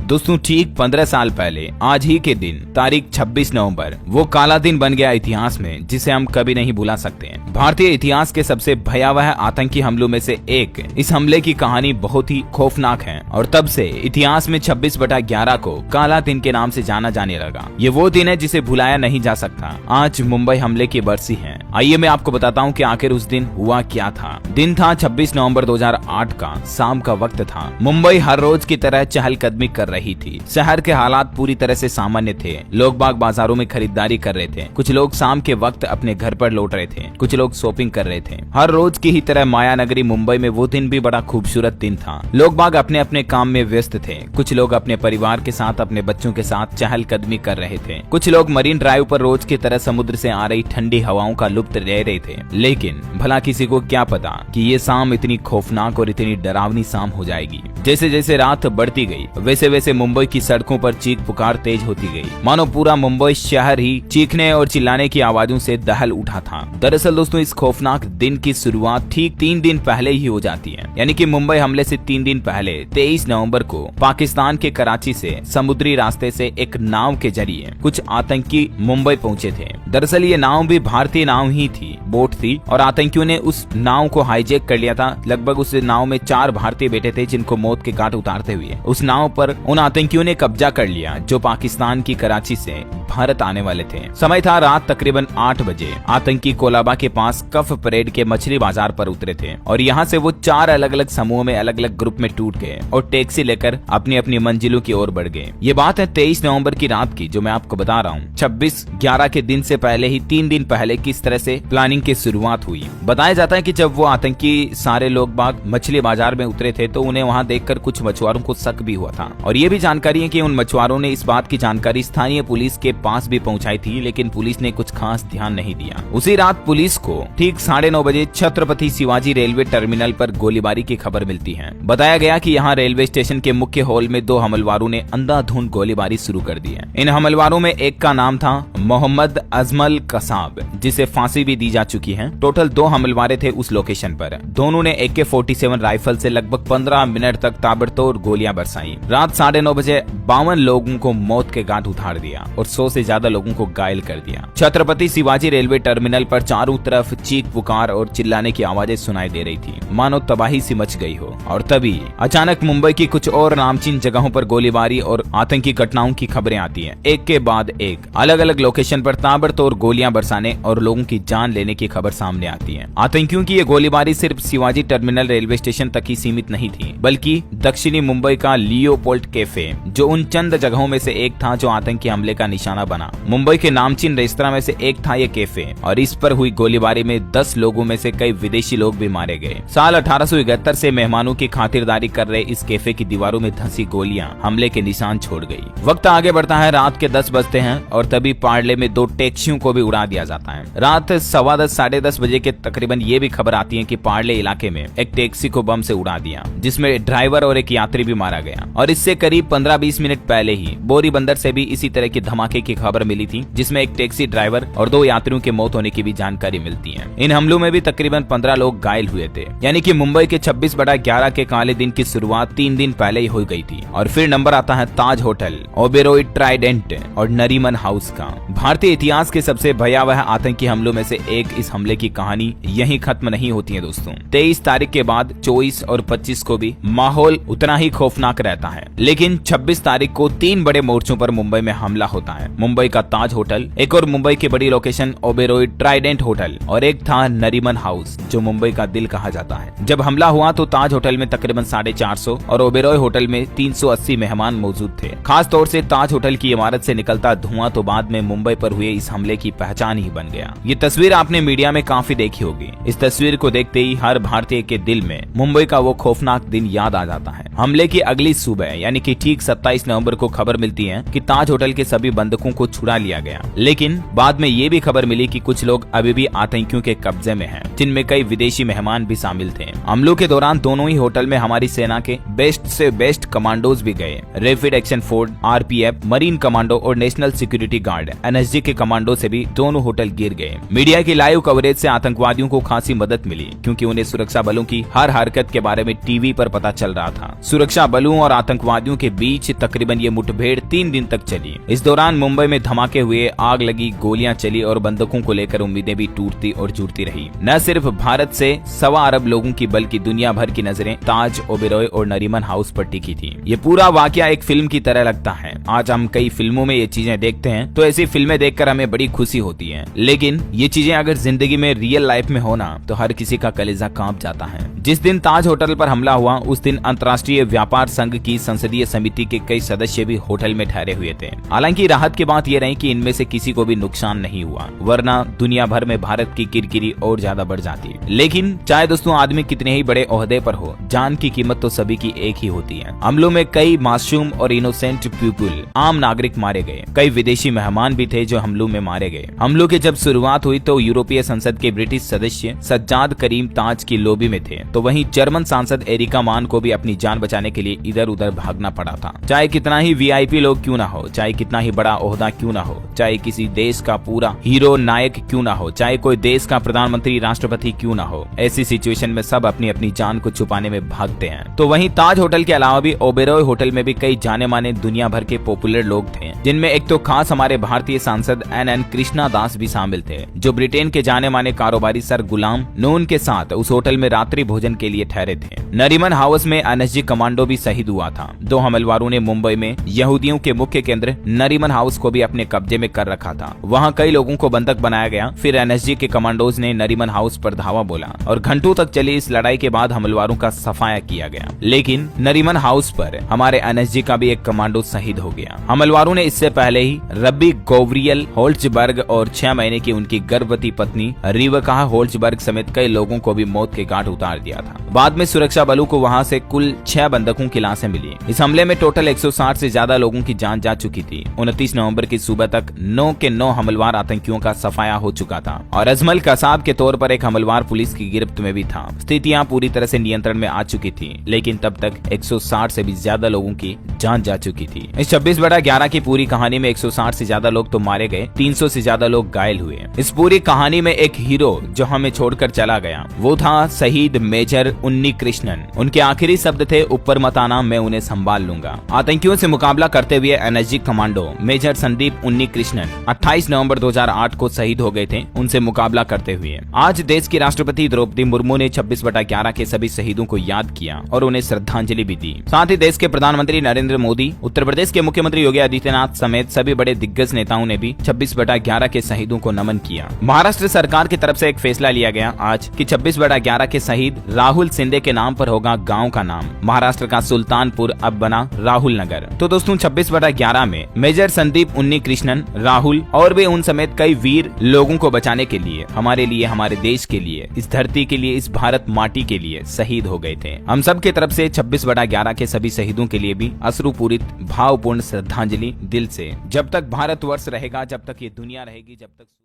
दोस्तों ठीक 15 साल पहले आज ही के दिन तारीख 26 नवंबर वो काला दिन बन गया इतिहास में, जिसे हम कभी नहीं भुला सकते हैं। भारतीय इतिहास के सबसे भयावह आतंकी हमलों में से एक इस हमले की कहानी बहुत ही खौफनाक है और तब से इतिहास में 26/11 को काला दिन के नाम से जाना जाने लगा। ये वो दिन है जिसे भुलाया नहीं जा सकता। आज मुंबई हमले की बरसी है। आइए मैं आपको बताता हूँ कि आखिर उस दिन हुआ क्या था। दिन था 26 नवंबर 2008 का, शाम का वक्त था। मुंबई हर रोज की तरह चहलकदमी कर रही थी। शहर के हालात पूरी तरह से सामान्य थे। लोग बाग बाजारों में खरीदारी कर रहे थे। कुछ लोग शाम के वक्त अपने घर पर लौट रहे थे। कुछ लोग शॉपिंग कर रहे थे। हर रोज की ही तरह माया नगरी मुंबई में वो दिन भी बड़ा खूबसूरत दिन था। लोग बाग अपने अपने काम में व्यस्त थे। कुछ लोग अपने परिवार के साथ, अपने बच्चों के साथ चहलकदमी कर रहे थे। कुछ लोग मरीन ड्राइव पर रोज की तरह समुद्र से आ रही ठंडी हवाओं का लुत्फ ले रहे थे। लेकिन भला किसी को क्या पता कि ये शाम इतनी खौफनाक और इतनी डरावनी शाम हो जाएगी। जैसे जैसे रात बढ़ती गई वैसे वैसे मुंबई की सड़कों पर चीख पुकार तेज होती गई, मानो पूरा मुंबई शहर ही चीखने और चिल्लाने की आवाजों से दहल उठा था। दरअसल दोस्तों, इस खौफनाक दिन की शुरुआत ठीक 3 दिन पहले ही हो जाती है। यानी कि मुंबई हमले से 3 दिन पहले 23 नवंबर को पाकिस्तान के कराची से समुद्री रास्ते से एक नाव के जरिए कुछ आतंकी मुंबई पहुंचे थे। दरअसल ये नाव भी भारतीय नाव ही थी, बोट थी, और आतंकियों ने उस नाव को हाईजैक कर लिया था। लगभग उस नाव में 4 भारतीय बैठे थे, जिनको मौत के घाट उतारते हुए उस नाव पर उन आतंकियों ने कब्जा कर लिया, जो पाकिस्तान की कराची से भारत आने वाले थे। समय था रात तकरीबन 8 बजे। आतंकी कोलाबा के पास कफ परेड के मछली बाजार पर उतरे थे और यहाँ से वो 4 अलग अलग समूहों में, अलग अलग ग्रुप में टूट गए और टैक्सी लेकर अपनी अपनी मंजिलों की ओर बढ़ गए। ये बात है 23 नवंबर की रात की, जो मैं आपको बता रहा हूँ। 26/11 के दिन से पहले ही 3 दिन पहले किस तरह से प्लानिंग की शुरुआत हुई। बताया जाता है कि जब वो आतंकी सारे लोग बाग मछली बाजार में उतरे थे तो उन्हें वहाँ देखकर कुछ मछुआरों को शक भी हुआ था। और ये भी जानकारी है कि उन मछुआरों ने इस बात की जानकारी स्थानीय पुलिस के पास भी पहुंचाई थी, लेकिन पुलिस ने कुछ खास ध्यान नहीं दिया। उसी रात पुलिस को ठीक 9:30 बजे छत्रपति शिवाजी रेलवे टर्मिनल पर गोलीबारी की खबर मिलती है। बताया गया कि यहाँ रेलवे स्टेशन के मुख्य हॉल में 2 हमलवारों ने अंधाधुंध गोलीबारी शुरू कर दी है। इन हमलवारों में एक का नाम था मोहम्मद अजमल कसाब, जिसे फांसी भी दी जा चुकी है। टोटल 2 हमलवारे थे उस लोकेशन पर। दोनों ने AK-47 राइफल से लगभग 15 मिनट तक ताबड़तोड़ गोलियां बरसाई। रात 9:30 बजे 52 लोगों को मौत के घाट उतार दिया और 100 से ज्यादा लोगों को घायल कर दिया। छत्रपति शिवाजी रेलवे टर्मिनल पर चारों तरफ चीख पुकार और चिल्लाने की आवाजें सुनाई दे रही थी, मानो तबाही सी मच गई हो। और तभी अचानक मुंबई की कुछ और नामचीन जगहों पर गोलीबारी और आतंकी घटनाओं की खबरें आती हैं। एक के बाद एक अलग अलग लोकेशन पर ताबड़तोड़ गोलियां बरसाने और लोगों की जान लेने की खबर सामने आती है। आतंकियों की ये गोलीबारी सिर्फ शिवाजी टर्मिनल रेलवे स्टेशन तक ही सीमित नहीं थी, बल्कि दक्षिणी मुंबई का लियोपोल्ड कैफे, जो उन चंद जगहों में से एक था जो आतंकी हमले का निशाना बना। मुंबई के नामचीन रेस्तरां में से एक था ये कैफे और इस पर हुई गोलीबारी में 10 लोगों में से कई विदेशी लोग भी मारे गए। साल 1871 से मेहमानों की खातिरदारी कर रहे इस कैफे की दीवारों में धंसी गोलियां हमले के निशान छोड़ गई। वक्त आगे बढ़ता है, रात के 10 बजते हैं और तभी पार्ले में 2 टैक्सियों को भी उड़ा दिया जाता है। रात 10:15 साढ़े 10 बजे के तकरीबन ये भी खबर आती है कि पार्ले इलाके में एक टैक्सी को बम से उड़ा दिया, जिसमें ड्राइवर और एक यात्री भी मारा गया। और इससे करीब 15-20 मिनट पहले ही बोरी बंदर से भी इसी तरह के धमाके की खबर मिली थी, जिसमें एक टैक्सी ड्राइवर और 2 यात्रियों की मौत होने की भी जानकारी मिलती है। इन हमलों में भी तकरीबन 15 लोग घायल हुए थे। यानी कि मुंबई के 26/11 के काले दिन की शुरुआत 3 दिन पहले ही हो गई थी। और फिर नंबर आता है ताज होटल, ओबेरॉय ट्राइडेंट और नरीमन हाउस का। भारतीय इतिहास के सबसे भयावह आतंकी हमलों में से एक इस हमले की कहानी यहीं खत्म नहीं होती है दोस्तों। 23 तारीख के बाद 24 और 25 को भी माहौल उतना ही खौफनाक रहता है, लेकिन 26 तारीख को 3 बड़े मोर्चों पर मुंबई में हमला होता है। मुंबई का ताज होटल, एक और मुंबई की बड़ी लोकेशन ओबेरॉय ट्राइडेंट होटल और एक था नरीमन हाउस, जो मुंबई का दिल कहा जाता है। जब हमला हुआ तो ताज होटल में तकरीबन 450 और ओबेरॉय होटल में 380 मेहमान मौजूद थे। खास तौर से ताज होटल की इमारत से निकलता धुआं तो बाद में मुंबई पर हुए इस हमले की पहचान ही बन गया। ये तस्वीर आपने मीडिया में काफी देखी होगी। इस तस्वीर को देखते ही हर भारतीय के दिल में मुंबई का वो खौफनाक दिन याद आ जाता है। हमले की अगली सुबह यानी कि ठीक 27 नवंबर को खबर मिलती है कि ताज होटल के सभी बंधकों को छुड़ा लिया गया, लेकिन बाद में ये भी खबर मिली कि कुछ लोग अभी भी आतंकी आतंकियों के कब्जे में है, जिनमें कई विदेशी मेहमान भी शामिल थे। हमलों के दौरान दोनों ही होटल में हमारी सेना के बेस्ट से बेस्ट कमांडोज भी गए। Rapid action force, RPF, marine commando और नेशनल सिक्योरिटी गार्ड एनएसजी के कमांडो से भी दोनों होटल गिर गए। मीडिया की लाइव कवरेज से आतंकवादियों को खासी मदद मिली, क्योंकि उन्हें सुरक्षा बलों की हर हरकत के बारे में टीवी पर पता चल रहा था। सुरक्षा बलों और आतंकवादियों के बीच तकरीबन ये मुठभेड़ 3 दिन तक चली। इस दौरान मुंबई में धमाके हुए, आग लगी, गोलियां चली और बंदूकों को लेकर उम्मीदें भी टूटती और जुड़ती रही। न सिर्फ भारत से 1.25 अरब लोगों की बल्कि दुनिया भर की नजरें ताज, ओबेरॉय और नरीमन हाउस पर टिकी थी। ये पूरा वाकया एक फिल्म की तरह लगता है। आज हम कई फिल्मों में ये चीजें देखते हैं तो ऐसी फिल्में देखकर हमें बड़ी खुशी होती है, लेकिन ये चीजें अगर जिंदगी में रियल लाइफ में होना तो हर किसी का कलेजा कांप जाता है। जिस दिन ताज होटल पर हमला हुआ उस दिन अंतर्राष्ट्रीय व्यापार संघ की संसदीय समिति के कई सदस्य भी होटल में ठहरे हुए थे। हालांकि राहत की बात यह रही कि इनमें से किसी को भी नुकसान नहीं हुआ, वरना दुनिया भर में भारत की किरकिरी और ज्यादा बढ़ जाती। लेकिन चाहे दोस्तों आदमी कितने ही बड़े ओहदे पर हो, जान की कीमत तो सभी की एक ही होती है। हमलों में कई मासूम और इनोसेंट पीपुल, आम नागरिक मारे गए। कई विदेशी मेहमान भी थे जो हमलों में मारे गए। हमलों की जब शुरुआत हुई तो यूरोपीय संसद के ब्रिटिश सदस्य सज्जाद करीम ताज की लॉबी में थे, तो वहीं जर्मन सांसद एरिका मान को भी अपनी जान बचाने के लिए इधर उधर भागना पड़ा था। चाहे कितना ही वीआईपी लोग क्यों ना हो, चाहे कितना ही बड़ा ओहदा क्यों ना हो, चाहे किसी देश का पूरा हीरो नायक क्यों ना हो, चाहे कोई देश का प्रधानमंत्री राष्ट्रपति क्यों ना हो, ऐसी सिचुएशन में सब अपनी अपनी जान को छुपाने में भागते हैं। तो वहीं ताज होटल के अलावा भी ओबेरॉय होटल में भी कई जाने माने दुनिया भर के पॉपुलर लोग थे, जिनमें एक तो खास हमारे भारतीय सांसद एन कृष्णा दास भी शामिल थे, जो ब्रिटेन के जाने माने कारोबारी सर गुलाम नून के साथ उस होटल में रात्रि भोजन के लिए ठहरे थे। नरीमन हाउस में एनएसजी कमांडो भी शहीद हुआ था। 2 हमलवारों ने मुंबई में यहूदियों के मुख्य केंद्र नरीमन हाउस को भी अपने कब्जे में कर रखा था। वहां कई लोगों को बंधक बनाया गया। फिर एनएसजी के कमांडोज ने नरीमन हाउस पर धावा बोला और घंटों तक चली इस लड़ाई के बाद हमलवारों का सफाया किया गया। लेकिन नरीमन हाउस पर हमारे एनएसजी का भी एक कमांडो शहीद हो गया। हमलवारों ने इससे पहले ही रब्बी गौवरियल होल्चबर्ग और 6 महीने की उनकी गर्भवती पत्नी रिवका होल्चबर्ग समेत कई लोगों को भी मौत के घाट उतार दिया था। बाद में सुरक्षा बलों को वहां से कुल 6 बंधकों की लाशें मिली। इस हमले में टोटल 160 से ज्यादा लोगों की जान जा चुकी थी। 29 नवंबर की सुबह तक 9 के 9 हमलवार आतंकियों का सफाया हो चुका था और अजमल कसाब के तौर पर एक हमलवार पुलिस की गिरफ्त में भी था। स्थितियां पूरी तरह से नियंत्रण में आ चुकी थी, लेकिन तब तक 160 से भी ज्यादा लोगों की जान जा चुकी थी। इस 26/11 की पूरी कहानी में 160 से ज्यादा लोग तो मारे गए, 300 से ज्यादा लोग घायल हुए। इस पूरी कहानी में एक हीरो जो हमें छोड़कर चला गया वो था शहीद मेजर उन्नी कृष्णन। उनके आखिरी शब्द थे, ऊपर मत आना, मैं उन्हें संभाल लूंगा। आतंकियों से मुकाबला करते हुए एनएसजी कमांडो मेजर संदीप उन्नी कृष्णन 28 नवंबर 2008 को शहीद हो गए थे। उनसे मुकाबला करते हुए आज देश की राष्ट्रपति द्रौपदी मुर्मू ने 26/11 के सभी शहीदों को याद किया और उन्हें श्रद्धांजलि भी दी। साथ ही देश के प्रधानमंत्री नरेंद्र मोदी, उत्तर प्रदेश के मुख्यमंत्री योगी आदित्यनाथ समेत सभी बड़े दिग्गज नेताओं ने भी 26/11 के शहीदों को नमन किया। महाराष्ट्र सरकार की तरफ से एक फैसला लिया गया आज कि 26/11 के शहीद राहुल शिंदे के नाम पर होगा गांव का नाम। महाराष्ट्र का सुल्तानपुर अब बना राहुल नगर। तो दोस्तों 26/11 में मेजर संदीप उन्नी कृष्णन, राहुल और भी उन समेत कई वीर लोगों को बचाने के लिए, हमारे लिए, हमारे देश के लिए, इस धरती के लिए, इस भारत माटी के लिए शहीद हो गए थे। हम सब की तरफ से 26/11 के सभी शहीदों के लिए भी अश्रुपूरित भावपूर्ण श्रद्धांजलि दिल से। जब तक भारतवर्ष रहेगा, जब तक ये दुनिया रहेगी, जब तक